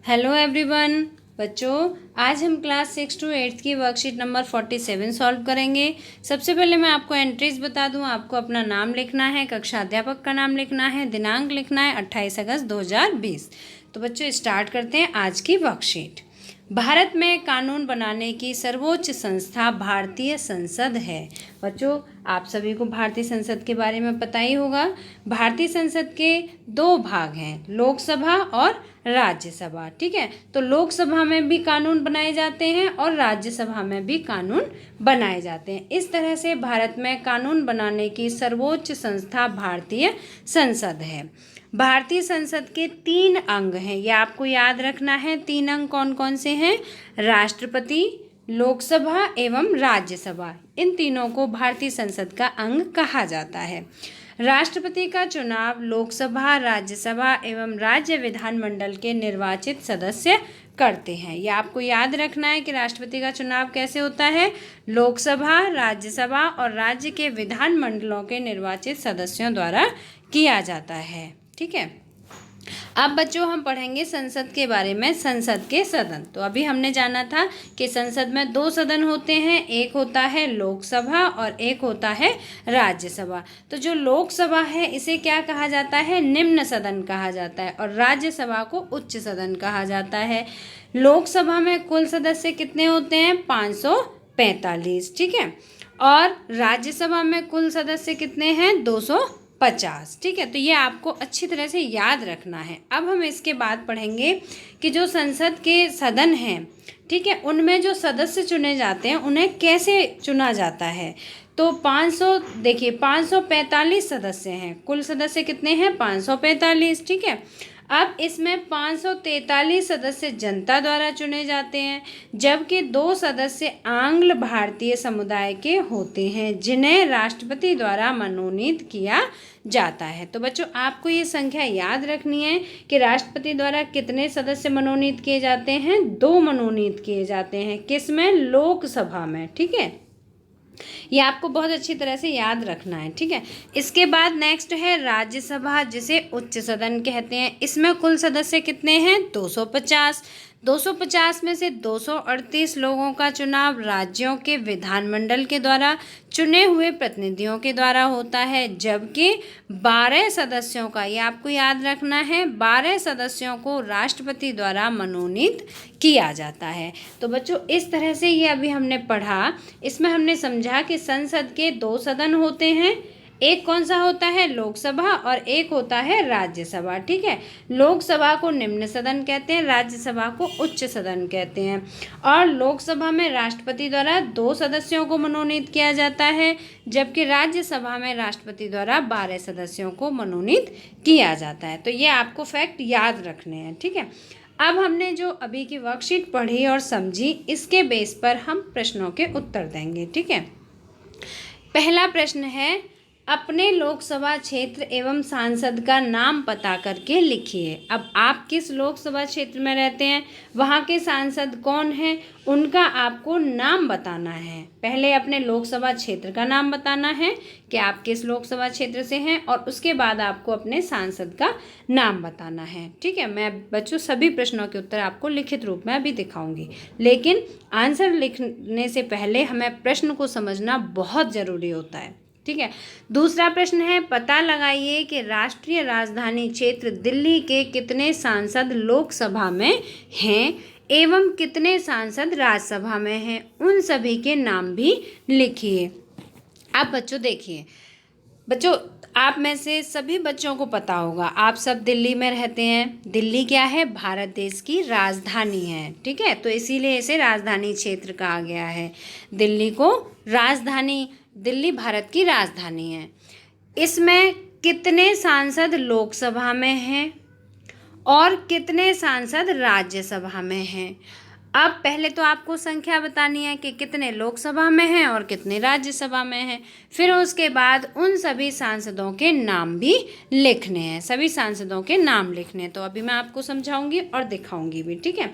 Hello everyone बच्चों, आज हम क्लास 6 to 8 की वर्कशीट नंबर 47 सॉल्व करेंगे। सबसे पहले मैं आपको एंट्रीज बता दूं। आपको अपना नाम लिखना है, कक्षा अध्यापक का नाम लिखना है, दिनांक लिखना है 28 अगस्त 2020। तो बच्चों स्टार्ट करते हैं आज की वर्कशीट। भारत में कानून बनाने की सर्वोच्च संस्था भारतीय संसद है। बच्चों आप सभी को भारतीय संसद के बारे में पता ही होगा। भारतीय संसद के दो भाग हैं, लोकसभा और राज्यसभा। ठीक है, तो लोकसभा में भी कानून बनाए जाते हैं और राज्यसभा में भी कानून बनाए जाते हैं। इस तरह से भारत में कानून बनाने की सर्वोच्च संस्था भारतीय संसद है। भारतीय संसद के 3 अंग हैं, ये आपको याद रखना है। 3 अंग कौन कौन से हैं? राष्ट्रपति, लोकसभा एवं राज्यसभा। इन तीनों को भारतीय संसद का अंग कहा जाता है। राष्ट्रपति का चुनाव लोकसभा, राज्यसभा एवं राज्य विधानमंडल के निर्वाचित सदस्य करते हैं। ये आपको याद रखना है कि राष्ट्रपति का चुनाव कैसे होता है। लोकसभा, राज्यसभा और राज्य के विधानमंडलों के निर्वाचित सदस्यों द्वारा किया जाता है। ठीक है, अब बच्चों हम पढ़ेंगे संसद के बारे में। संसद के सदन, तो अभी हमने जाना था कि संसद में 2 सदन होते हैं, एक होता है लोकसभा और एक होता है राज्यसभा। तो जो लोकसभा है इसे क्या कहा जाता है? निम्न सदन कहा जाता है और राज्यसभा को उच्च सदन कहा जाता है। लोकसभा में कुल सदस्य कितने होते हैं? 545। ठीक है, और राज्यसभा में कुल सदस्य कितने हैं? 250। ठीक है, तो ये आपको अच्छी तरह से याद रखना है। अब हम इसके बाद पढ़ेंगे कि जो संसद के सदन हैं, ठीक है, उनमें जो सदस्य चुने जाते हैं उन्हें कैसे चुना जाता है। तो 545 सदस्य हैं। कुल सदस्य कितने हैं? 545। ठीक है, अब इसमें 543 सदस्य जनता द्वारा चुने जाते हैं, जबकि 2 सदस्य आंग्ल भारतीय समुदाय के होते हैं जिन्हें राष्ट्रपति द्वारा मनोनीत किया जाता है। तो बच्चों आपको ये संख्या याद रखनी है कि राष्ट्रपति द्वारा कितने सदस्य मनोनीत किए जाते हैं? 2 मनोनीत किए जाते हैं। किसमें? लोकसभा में। ठीक है, ये आपको बहुत अच्छी तरह से याद रखना है। ठीक है, इसके बाद नेक्स्ट है राज्यसभा, जिसे उच्च सदन कहते हैं। इसमें कुल सदस्य कितने हैं? 250। 250 में से 238 लोगों का चुनाव राज्यों के विधानमंडल के द्वारा चुने हुए प्रतिनिधियों के द्वारा होता है, जबकि 12 सदस्यों का, ये आपको याद रखना है, 12 सदस्यों को राष्ट्रपति द्वारा मनोनीत किया जाता है। तो बच्चों इस तरह से ये अभी हमने पढ़ा। इसमें हमने समझा कि संसद के 2 सदन होते हैं, एक कौन सा होता है? लोकसभा, और एक होता है राज्यसभा। ठीक है, लोकसभा को निम्न सदन कहते हैं, राज्यसभा को उच्च सदन कहते हैं। और लोकसभा में राष्ट्रपति द्वारा 2 सदस्यों को मनोनीत किया जाता है, जबकि राज्यसभा में राष्ट्रपति द्वारा 12 सदस्यों को मनोनीत किया जाता है। तो ये आपको फैक्ट याद रखने हैं। ठीक है, अब हमने जो अभी की वर्कशीट पढ़ी और समझी, इसके बेस पर हम प्रश्नों के उत्तर देंगे। ठीक है, पहला प्रश्न है, अपने लोकसभा क्षेत्र एवं सांसद का नाम पता करके लिखिए। अब आप किस लोकसभा क्षेत्र में रहते हैं, वहाँ के सांसद कौन हैं, उनका आपको नाम बताना है। पहले अपने लोकसभा क्षेत्र का नाम बताना है कि आप किस लोकसभा क्षेत्र से हैं, और उसके बाद आपको अपने सांसद का नाम बताना है। ठीक है, मैं बच्चों सभी प्रश्नों के उत्तर आपको लिखित रूप में अभी दिखाऊंगी, लेकिन आंसर लिखने से पहले हमें प्रश्न को समझना बहुत ज़रूरी होता है। ठीक है, दूसरा प्रश्न है, पता लगाइए कि राष्ट्रीय राजधानी क्षेत्र दिल्ली के कितने सांसद लोकसभा में हैं एवं कितने सांसद राज्यसभा में हैं। उन सभी के नाम भी लिखिए। अब बच्चों देखिए, बच्चों आप में से सभी बच्चों को पता होगा, आप सब दिल्ली में रहते हैं। दिल्ली क्या है? भारत देश की राजधानी है। ठीक है, तो इसीलिए इसे राजधानी क्षेत्र कहा गया है। दिल्ली को राजधानी, दिल्ली भारत की राजधानी है। इसमें कितने सांसद लोकसभा में हैं और कितने सांसद राज्यसभा में हैं? अब पहले तो आपको संख्या बतानी है कि कितने लोकसभा में हैं और कितने राज्यसभा में हैं। फिर उसके बाद उन सभी सांसदों के नाम भी लिखने हैं, सभी सांसदों के नाम लिखने हैं। तो अभी मैं आपको समझाऊंगी और दिखाऊंगी भी। ठीक है,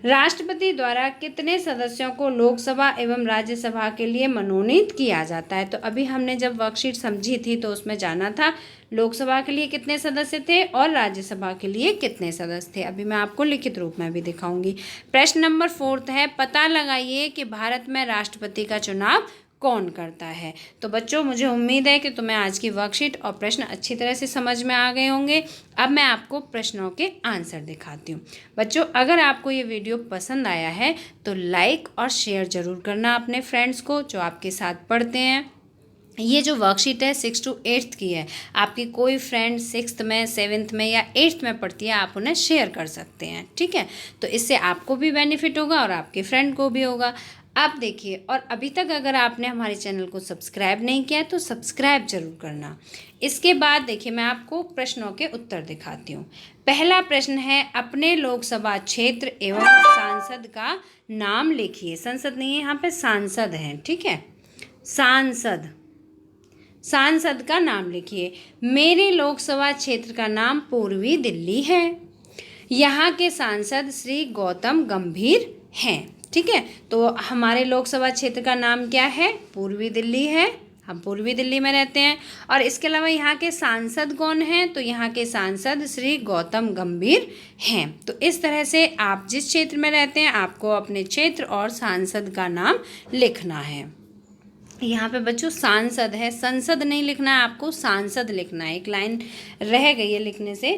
राष्ट्रपति द्वारा कितने सदस्यों को लोकसभा एवं राज्यसभा के लिए मनोनीत किया जाता है? तो अभी हमने जब वर्कशीट समझी थी तो उसमें जाना था लोकसभा के लिए कितने सदस्य थे और राज्यसभा के लिए कितने सदस्य थे। अभी मैं आपको लिखित रूप में भी दिखाऊंगी। प्रश्न नंबर 4 है, पता लगाइए कि भारत में राष्ट्रपति का चुनाव कौन करता है। तो बच्चों, मुझे उम्मीद है कि तुम्हें आज की वर्कशीट और प्रश्न अच्छी तरह से समझ में आ गए होंगे। अब मैं आपको प्रश्नों के आंसर दिखाती हूँ। बच्चों, अगर आपको ये वीडियो पसंद आया है तो लाइक और शेयर ज़रूर करना अपने फ्रेंड्स को जो आपके साथ पढ़ते हैं। ये जो वर्कशीट है 6 to 8 की है। आपकी कोई फ्रेंड 6th में, 7th में या 8th में पढ़ती है, आप उन्हें शेयर कर सकते हैं। ठीक है, तो इससे आपको भी बेनिफिट होगा और आपके फ्रेंड को भी होगा। आप देखिए, और अभी तक अगर आपने हमारे चैनल को सब्सक्राइब नहीं किया है तो सब्सक्राइब जरूर करना। इसके बाद देखिए, मैं आपको प्रश्नों के उत्तर दिखाती हूँ। पहला प्रश्न है, अपने लोकसभा क्षेत्र एवं सांसद का नाम लिखिए। संसद नहीं है, यहाँ पे सांसद है। ठीक है, सांसद का नाम लिखिए। मेरे लोकसभा क्षेत्र का नाम पूर्वी दिल्ली है। यहाँ के सांसद श्री गौतम गंभीर हैं। ठीक है, तो हमारे लोकसभा क्षेत्र का नाम क्या है? पूर्वी दिल्ली है। हम पूर्वी दिल्ली में रहते हैं। और इसके अलावा यहाँ के सांसद कौन हैं? तो यहाँ के सांसद श्री गौतम गंभीर हैं। तो इस तरह से आप जिस क्षेत्र में रहते हैं आपको अपने क्षेत्र और सांसद का नाम लिखना है। यहाँ पे बच्चों सांसद है, संसद नहीं लिखना है, आपको सांसद लिखना है। एक लाइन रह गई है लिखने से।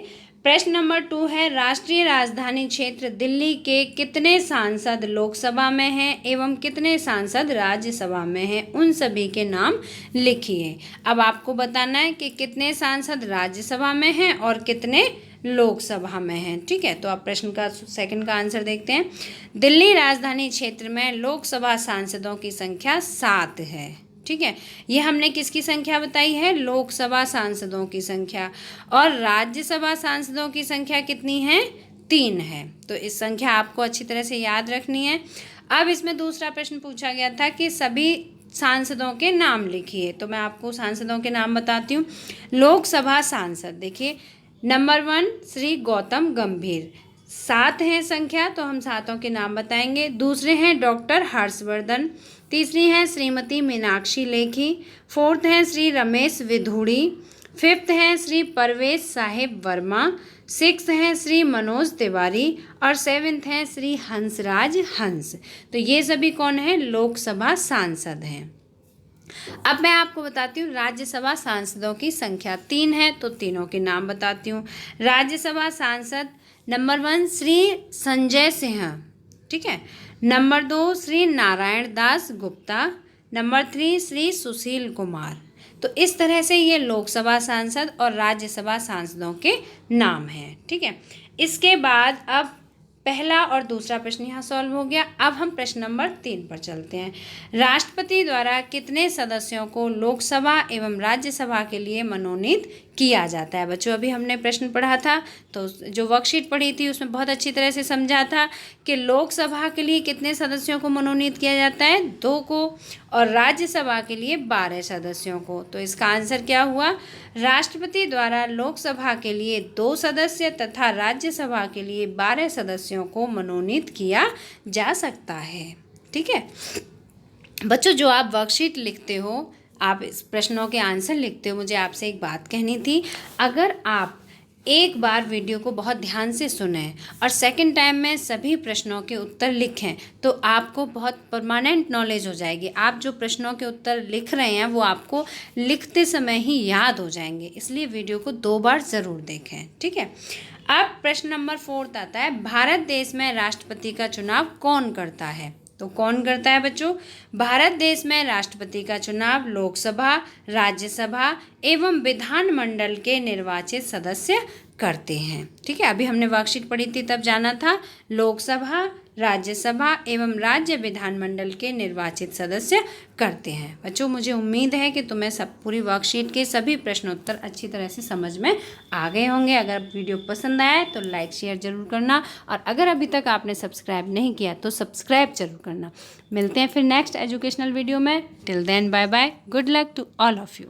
प्रश्न नंबर 2 है, राष्ट्रीय राजधानी क्षेत्र दिल्ली के कितने सांसद लोकसभा में हैं एवं कितने सांसद राज्यसभा में हैं? उन सभी के नाम लिखिए। अब आपको बताना है कि कितने सांसद राज्यसभा में हैं और कितने लोकसभा में हैं। ठीक है, तो आप प्रश्न का सेकंड का आंसर देखते हैं। दिल्ली राजधानी क्षेत्र में लोकसभा सांसदों की संख्या 7 है। ठीक है, ये हमने किसकी संख्या बताई है? लोकसभा सांसदों की संख्या। और राज्यसभा सांसदों की संख्या कितनी है? 3 है। तो इस संख्या आपको अच्छी तरह से याद रखनी है। अब इसमें दूसरा प्रश्न पूछा गया था कि सभी सांसदों के नाम लिखिए। तो मैं आपको सांसदों के नाम बताती हूँ। लोकसभा सांसद देखिए, नंबर 1 श्री गौतम गंभीर, 7 हैं संख्या, तो हम 7 के नाम बताएंगे। दूसरे हैं डॉक्टर हर्षवर्धन, तीसरी हैं श्रीमती मीनाक्षी लेखी, 4th हैं श्री रमेश विधूड़ी, 5th हैं श्री परवेश साहिब वर्मा, 6th हैं श्री मनोज तिवारी और 7th हैं श्री हंसराज हंस। तो ये सभी कौन है? लोकसभा सांसद हैं। अब मैं आपको बताती हूँ राज्यसभा सांसदों की संख्या 3 है, तो तीनों के नाम बताती हूँ। राज्यसभा सांसद नंबर 1 श्री संजय सिंह। ठीक है, नंबर 2 श्री नारायण दास गुप्ता, नंबर 3 श्री सुशील कुमार। तो इस तरह से ये लोकसभा सांसद और राज्यसभा सांसदों के नाम हैं। ठीक है, इसके बाद अब पहला और दूसरा प्रश्न यहाँ सॉल्व हो गया। अब हम प्रश्न नंबर 3 पर चलते हैं। राष्ट्रपति द्वारा कितने सदस्यों को लोकसभा एवं राज्यसभा के लिए मनोनीत किया जाता है? बच्चों, अभी हमने प्रश्न पढ़ा था, तो जो वर्कशीट पढ़ी थी उसमें बहुत अच्छी तरह से समझा था कि लोकसभा के लिए कितने सदस्यों को मनोनीत किया जाता है? 2 को, और राज्यसभा के लिए 12 सदस्यों को। तो इसका आंसर क्या हुआ? राष्ट्रपति द्वारा लोकसभा के लिए 2 सदस्य तथा राज्यसभा के लिए 12 सदस्यों को मनोनीत किया जा सकता है। ठीक है बच्चों, जो आप वर्कशीट लिखते हो, आप इस प्रश्नों के आंसर लिखते हो, मुझे आपसे एक बात कहनी थी। अगर आप एक बार वीडियो को बहुत ध्यान से सुनें और सेकंड टाइम में सभी प्रश्नों के उत्तर लिखें तो आपको बहुत परमानेंट नॉलेज हो जाएगी। आप जो प्रश्नों के उत्तर लिख रहे हैं वो आपको लिखते समय ही याद हो जाएंगे, इसलिए वीडियो को 2 बार ज़रूर देखें। ठीक है, अब प्रश्न नंबर 4 आता है, भारत देश में राष्ट्रपति का चुनाव कौन करता है? तो कौन करता है बच्चों? भारत देश में राष्ट्रपति का चुनाव लोकसभा, राज्यसभा एवं विधानमंडल के निर्वाचित सदस्य करते हैं। ठीक है, अभी हमने वर्कशीट पढ़ी थी तब जाना था लोकसभा, राज्यसभा एवं राज्य विधानमंडल के निर्वाचित सदस्य करते हैं। बच्चों, मुझे उम्मीद है कि तुम्हें पूरी वर्कशीट के सभी प्रश्नोत्तर अच्छी तरह से समझ में आ गए होंगे। अगर वीडियो पसंद आए तो लाइक शेयर ज़रूर करना, और अगर अभी तक आपने सब्सक्राइब नहीं किया तो सब्सक्राइब जरूर करना। मिलते हैं फिर नेक्स्ट एजुकेशनल वीडियो में। Till then bye bye, good luck to all of you.